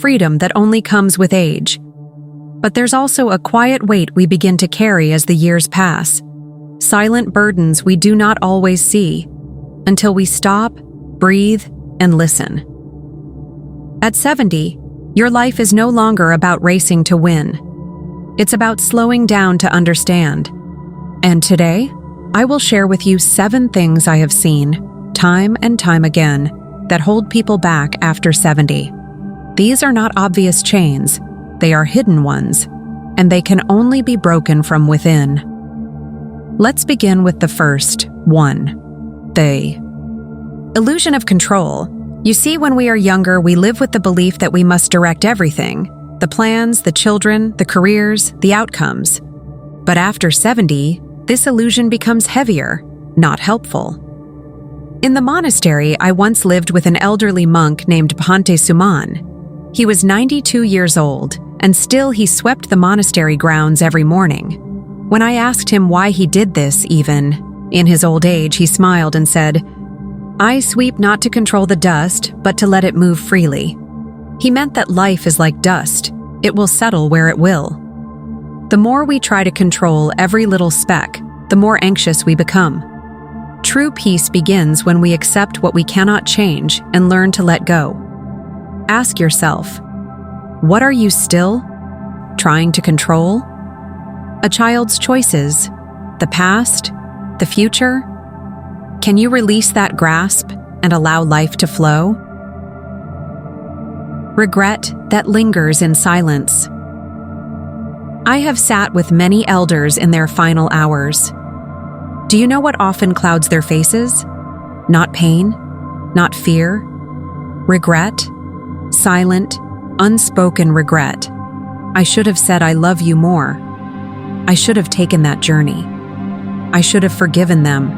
freedom that only comes with age. But there's also a quiet weight we begin to carry as the years pass. Silent burdens we do not always see until we stop, breathe, and listen. At 70, your life is no longer about racing to win. It's about slowing down to understand. And today, I will share with you 7 things I have seen, time and time again, that hold people back after 70. These are not obvious chains, they are hidden ones, and they can only be broken from within. Let's begin with the first, 1. The illusion of control. You see, when we are younger, we live with the belief that we must direct everything, the plans, the children, the careers, the outcomes. But after 70, this illusion becomes heavier, not helpful. In the monastery, I once lived with an elderly monk named Bhante Suman. He was 92 years old, and still he swept the monastery grounds every morning. When I asked him why he did this even, in his old age, he smiled and said, "I sweep not to control the dust, but to let it move freely." He meant that life is like dust. It will settle where it will. The more we try to control every little speck, the more anxious we become. True peace begins when we accept what we cannot change and learn to let go. Ask yourself, what are you still trying to control? A child's choices, the past, the future? Can you release that grasp and allow life to flow? Regret that lingers in silence. I have sat with many elders in their final hours. Do you know what often clouds their faces? Not pain, not fear. Regret, silent, unspoken regret. I should have said I love you more. I should have taken that journey. I should have forgiven them.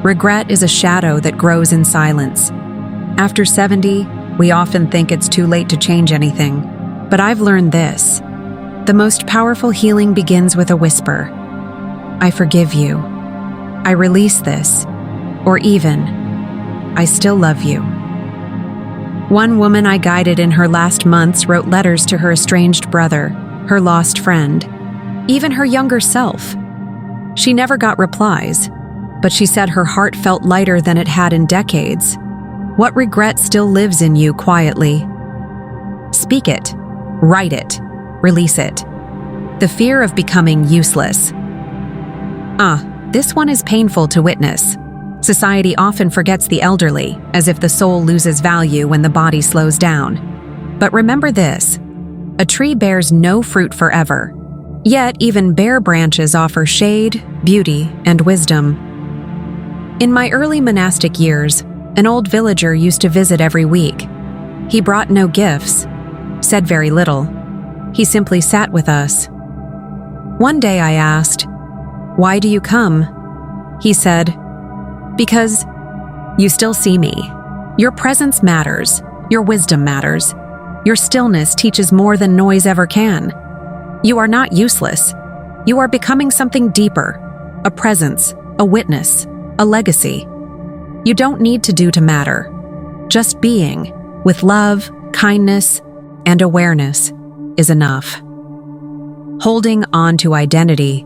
Regret is a shadow that grows in silence. After 70, we often think it's too late to change anything. But I've learned this. The most powerful healing begins with a whisper. I forgive you. I release this. Or even, I still love you. One woman I guided in her last months wrote letters to her estranged brother, her lost friend, even her younger self. She never got replies, but she said her heart felt lighter than it had in decades. What regret still lives in you quietly? Speak it, write it, release it. The fear of becoming useless. This one is painful to witness. Society often forgets the elderly, as if the soul loses value when the body slows down. But remember this, a tree bears no fruit forever. Yet even bare branches offer shade, beauty, and wisdom. In my early monastic years, an old villager used to visit every week. He brought no gifts, said very little. He simply sat with us. One day I asked, "Why do you come?" He said, "Because you still see me. Your presence matters. Your wisdom matters. Your stillness teaches more than noise ever can. You are not useless. You are becoming something deeper, a presence, a witness, a legacy. You don't need to do to matter. Just being, with love, kindness, and awareness, is enough." Holding on to identity.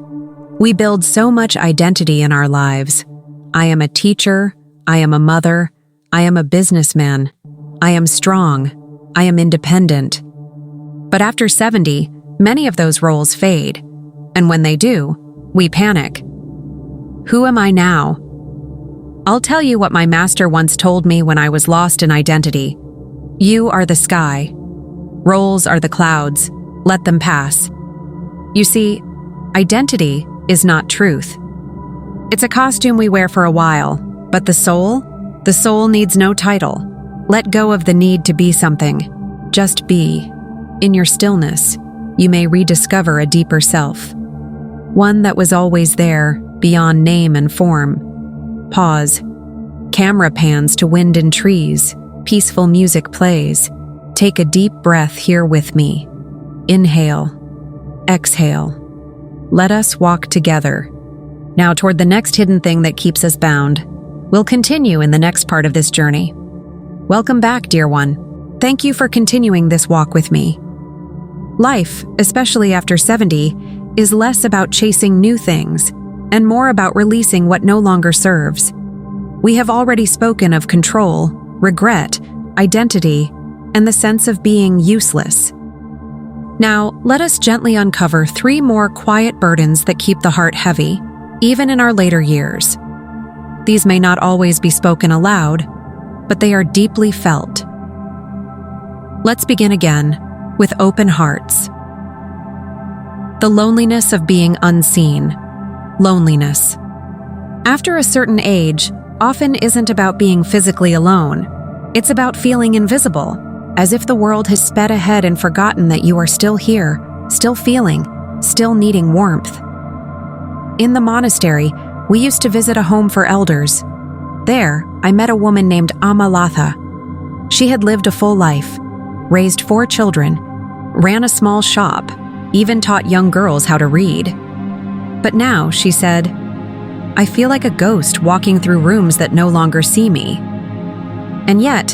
We build so much identity in our lives. I am a teacher. I am a mother. I am a businessman. I am strong. I am independent. But after 70, many of those roles fade. And when they do, we panic. Who am I now? I'll tell you what my master once told me when I was lost in identity. You are the sky. Roles are the clouds. Let them pass. You see, identity is not truth. It's a costume we wear for a while, but the soul needs no title. Let go of the need to be something. Just be. In your stillness, you may rediscover a deeper self. One that was always there, beyond name and form. Pause. Camera pans to wind and trees. Peaceful music plays. Take a deep breath here with me. Inhale. Exhale. Let us walk together. Now toward the next hidden thing that keeps us bound. We'll continue in the next part of this journey. Welcome back, dear one. Thank you for continuing this walk with me. Life, especially after 70, is less about chasing new things and more about releasing what no longer serves. We have already spoken of control, regret, identity, and the sense of being useless. Now, let us gently uncover 3 more quiet burdens that keep the heart heavy, even in our later years. These may not always be spoken aloud, but they are deeply felt. Let's begin again with open hearts. The loneliness of being unseen. Loneliness. After a certain age, often isn't about being physically alone. It's about feeling invisible, as if the world has sped ahead and forgotten that you are still here, still feeling, still needing warmth. In the monastery, we used to visit a home for elders. There, I met a woman named Amalatha. She had lived a full life, raised 4 children, ran a small shop, even taught young girls how to read. But now, she said, I feel like a ghost walking through rooms that no longer see me. And yet,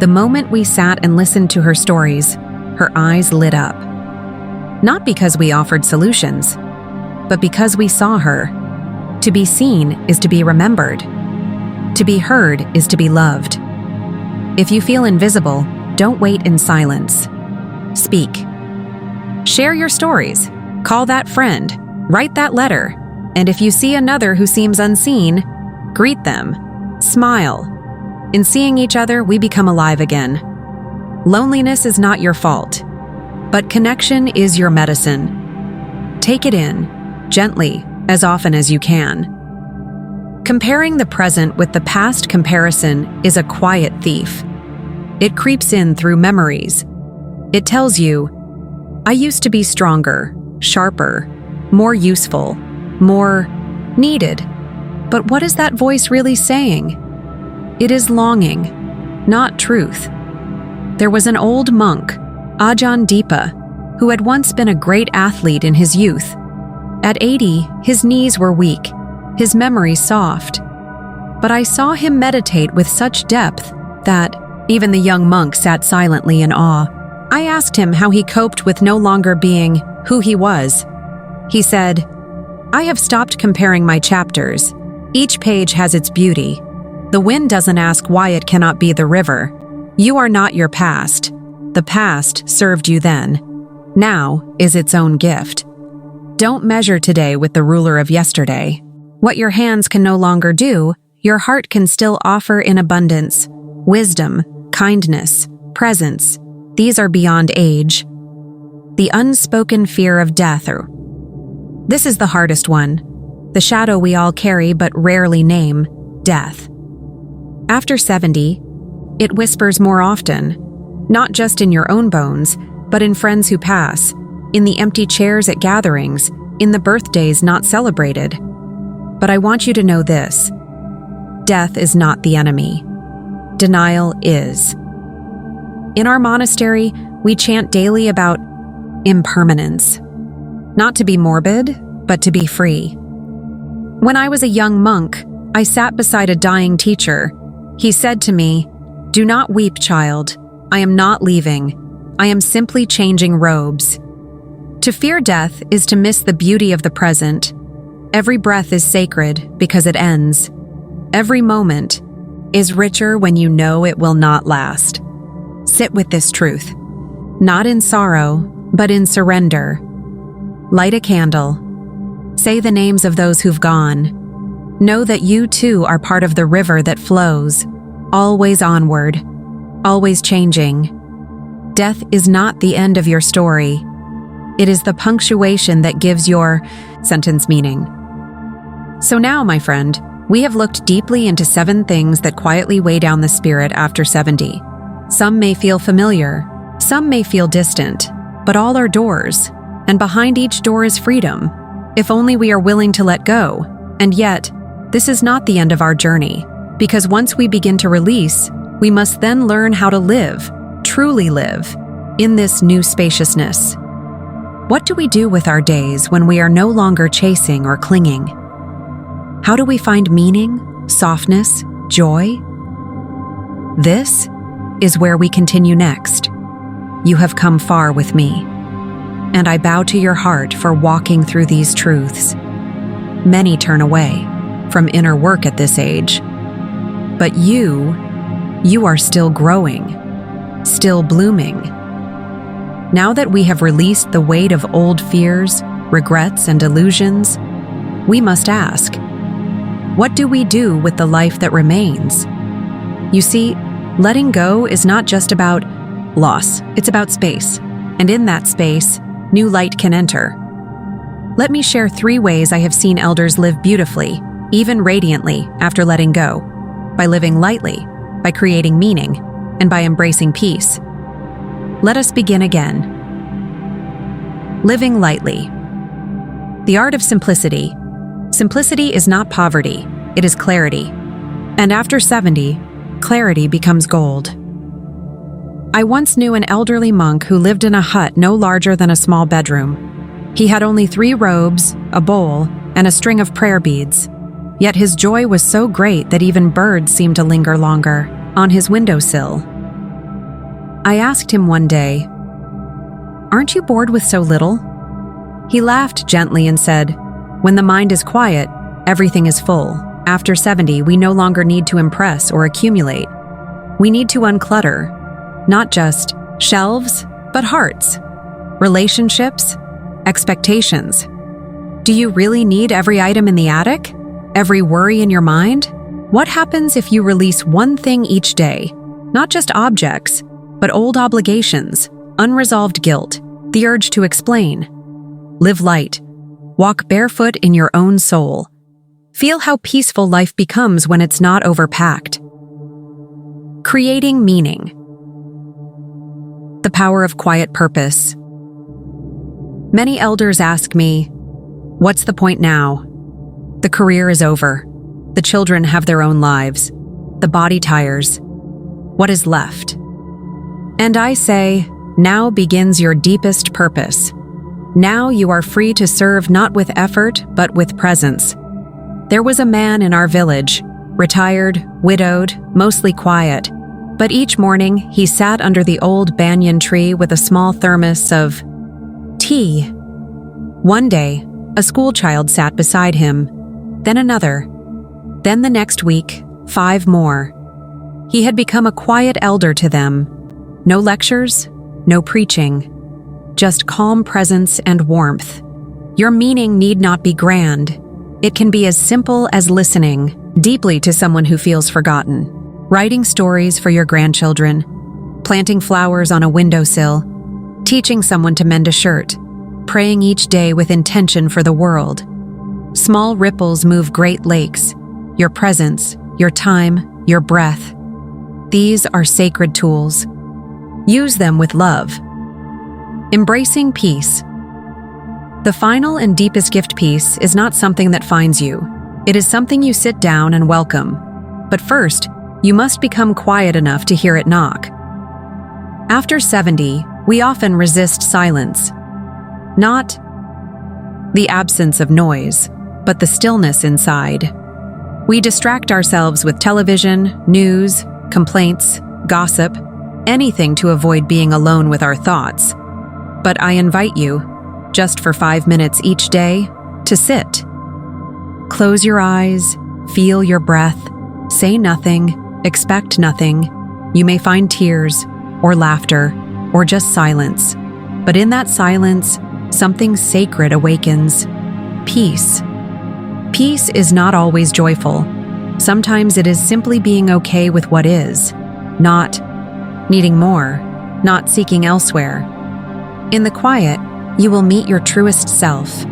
the moment we sat and listened to her stories, her eyes lit up. Not because we offered solutions, but because we saw her. To be seen is to be remembered. To be heard is to be loved. If you feel invisible, don't wait in silence. Speak. Share your stories. Call that friend. Write that letter. And if you see another who seems unseen, greet them. Smile. In seeing each other, we become alive again. Loneliness is not your fault, but connection is your medicine. Take it in, gently, as often as you can. Comparing the present with the past comparison is a quiet thief. It creeps in through memories. It tells you, I used to be stronger, sharper, more useful, more needed. But what is that voice really saying? It is longing, not truth. There was an old monk, Ajahn Deepa, who had once been a great athlete in his youth. At 80, his knees were weak, his memory soft. But I saw him meditate with such depth that even the young monk sat silently in awe. I asked him how he coped with no longer being who he was. He said, I have stopped comparing my chapters. Each page has its beauty. The wind doesn't ask why it cannot be the river. You are not your past. The past served you then. Now is its own gift. Don't measure today with the ruler of yesterday. What your hands can no longer do, your heart can still offer in abundance. Wisdom, kindness, presence, these are beyond age. The unspoken fear of death. This is the hardest one. The shadow we all carry but rarely name, death. After 70, it whispers more often, not just in your own bones, but in friends who pass, in the empty chairs at gatherings, in the birthdays not celebrated. But I want you to know this. Death is not the enemy. Denial is. In our monastery, we chant daily about impermanence. Not to be morbid, but to be free. When I was a young monk, I sat beside a dying teacher. He said to me, Do not weep, child. I am not leaving. I am simply changing robes. To fear death is to miss the beauty of the present. Every breath is sacred because it ends. Every moment is richer when you know it will not last. Sit with this truth, not in sorrow, but in surrender. Light a candle. Say the names of those who've gone. Know that you too are part of the river that flows, always onward, always changing. Death is not the end of your story. It is the punctuation that gives your sentence meaning. So now, my friend, we have looked deeply into 7 things that quietly weigh down the spirit after 70. Some may feel familiar, some may feel distant, but all are doors, and behind each door is freedom, if only we are willing to let go. And yet, this is not the end of our journey, because once we begin to release, we must then learn how to live, truly live, in this new spaciousness. What do we do with our days when we are no longer chasing or clinging? How do we find meaning, softness, joy? This is where we continue next. You have come far with me, and I bow to your heart for walking through these truths. Many turn away from inner work at this age, but you are still growing, still blooming. Now that we have released the weight of old fears, regrets, and illusions, we must ask, what do we do with the life that remains? You see, letting go is not just about loss, it's about space. And in that space, new light can enter. Let me share 3 ways I have seen elders live beautifully, even radiantly, after letting go. By living lightly, by creating meaning, and by embracing peace. Let us begin again. Living lightly. The art of simplicity. Simplicity is not poverty, it is clarity. And after 70, clarity becomes gold. I once knew an elderly monk who lived in a hut no larger than a small bedroom. He had only 3 robes, a bowl, and a string of prayer beads. Yet his joy was so great that even birds seemed to linger longer on his windowsill. I asked him one day, "Aren't you bored with so little?" He laughed gently and said, "When the mind is quiet, everything is full. After 70, we no longer need to impress or accumulate. We need to unclutter, not just shelves, but hearts, relationships, expectations. Do you really need every item in the attic? Every worry in your mind? What happens if you release one thing each day? Not just objects, but old obligations, unresolved guilt, the urge to explain. Live light. Walk barefoot in your own soul. Feel how peaceful life becomes when it's not overpacked. Creating meaning. The power of quiet purpose. Many elders ask me, "What's the point now? The career is over. The children have their own lives. The body tires. What is left?" And I say, now begins your deepest purpose. Now you are free to serve not with effort, but with presence. There was a man in our village, retired, widowed, mostly quiet. But each morning, he sat under the old banyan tree with a small thermos of tea. One day, a schoolchild sat beside him, then another. Then the next week, 5 more. He had become a quiet elder to them. No lectures, no preaching, just calm presence and warmth. Your meaning need not be grand. It can be as simple as listening deeply to someone who feels forgotten, writing stories for your grandchildren, planting flowers on a windowsill, teaching someone to mend a shirt, praying each day with intention for the world. Small ripples move great lakes. Your presence, your time, your breath. These are sacred tools. Use them with love. Embracing peace. The final and deepest gift piece is not something that finds you. It is something you sit down and welcome. But first, you must become quiet enough to hear it knock. After 70, we often resist silence. Not the absence of noise, but the stillness inside. We distract ourselves with television, news, complaints, gossip, anything to avoid being alone with our thoughts. But I invite you, just for 5 minutes each day, to sit. Close your eyes, feel your breath, say nothing, expect nothing. You may find tears, or laughter, or just silence. But in that silence, something sacred awakens. Peace. Peace is not always joyful. Sometimes it is simply being okay with what is, not needing more, not seeking elsewhere. In the quiet, you will meet your truest self,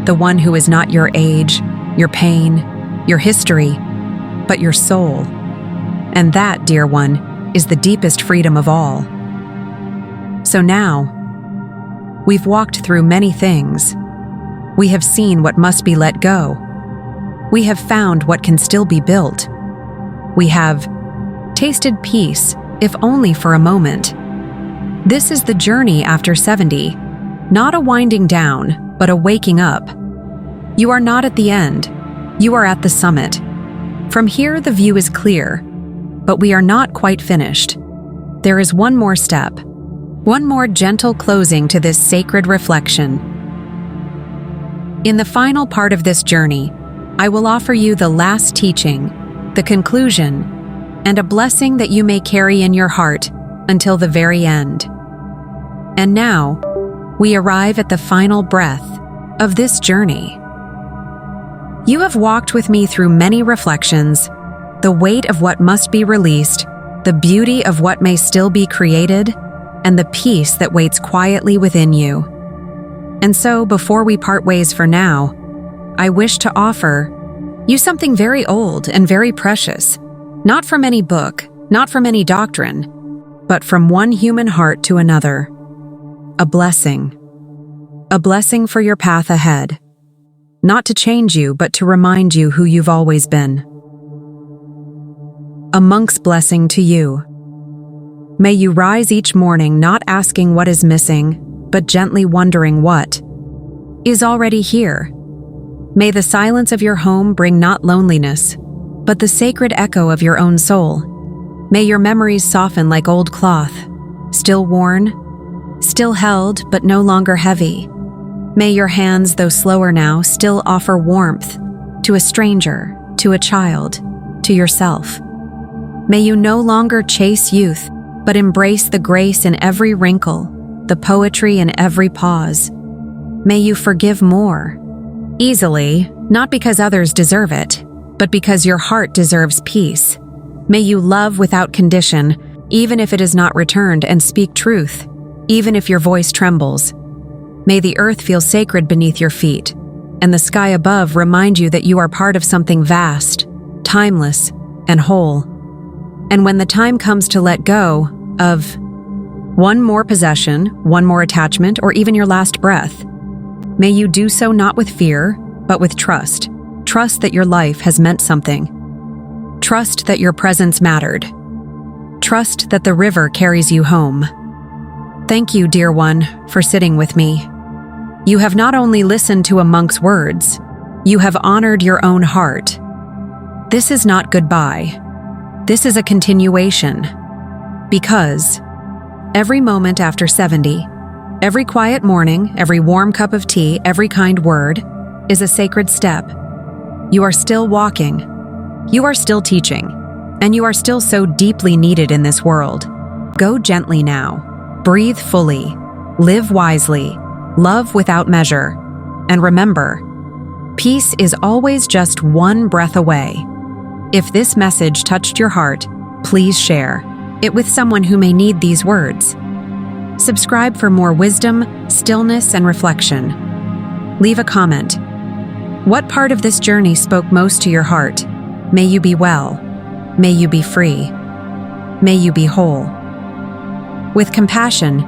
the one who is not your age, your pain, your history, but your soul. And that, dear one, is the deepest freedom of all. So now, we've walked through many things. We have seen what must be let go. We have found what can still be built. We have tasted peace, if only for a moment. This is the journey after 70, not a winding down, but a waking up. You are not at the end, you are at the summit. From here, the view is clear, but we are not quite finished. there is one more step, one more gentle closing to this sacred reflection. In the final part of this journey, I will offer you the last teaching, the conclusion, and a blessing that you may carry in your heart until the very end. And now, we arrive at the final breath of this journey. You have walked with me through many reflections, the weight of what must be released, the beauty of what may still be created, and the peace that waits quietly within you. And so, before we part ways for now, I wish to offer you something very old and very precious, not from any book, not from any doctrine, but from one human heart to another. A blessing for your path ahead, not to change you, but to remind you who you've always been. A monk's blessing to you. May you rise each morning not asking what is missing, but gently wondering what is already here. May the silence of your home bring not loneliness, but the sacred echo of your own soul. May your memories soften like old cloth, still worn, still held, but no longer heavy. May your hands, though slower now, still offer warmth to a stranger, to a child, to yourself. May you no longer chase youth, but embrace the grace in every wrinkle, the poetry in every pause. May you forgive more, easily, not because others deserve it, but because your heart deserves peace. May you love without condition, even if it is not returned, and speak truth, even if your voice trembles. May the earth feel sacred beneath your feet, and the sky above remind you that you are part of something vast, timeless, and whole. And when the time comes to let go of one more possession, one more attachment, or even your last breath, may you do so not with fear, but with trust. Trust that your life has meant something. Trust that your presence mattered. Trust that the river carries you home. Thank you, dear one, for sitting with me. You have not only listened to a monk's words, you have honored your own heart. This is not goodbye. This is a continuation. Because every moment after 70, every quiet morning, every warm cup of tea, every kind word is a sacred step. You are still walking. You are still teaching. And you are still so deeply needed in this world. Go gently now. Breathe fully. Live wisely. Love without measure. And remember, peace is always just one breath away. If this message touched your heart, please share it with someone who may need these words. Subscribe for more wisdom, stillness, and reflection. Leave a comment. What part of this journey spoke most to your heart? May you be well. May you be free. May you be whole. With compassion,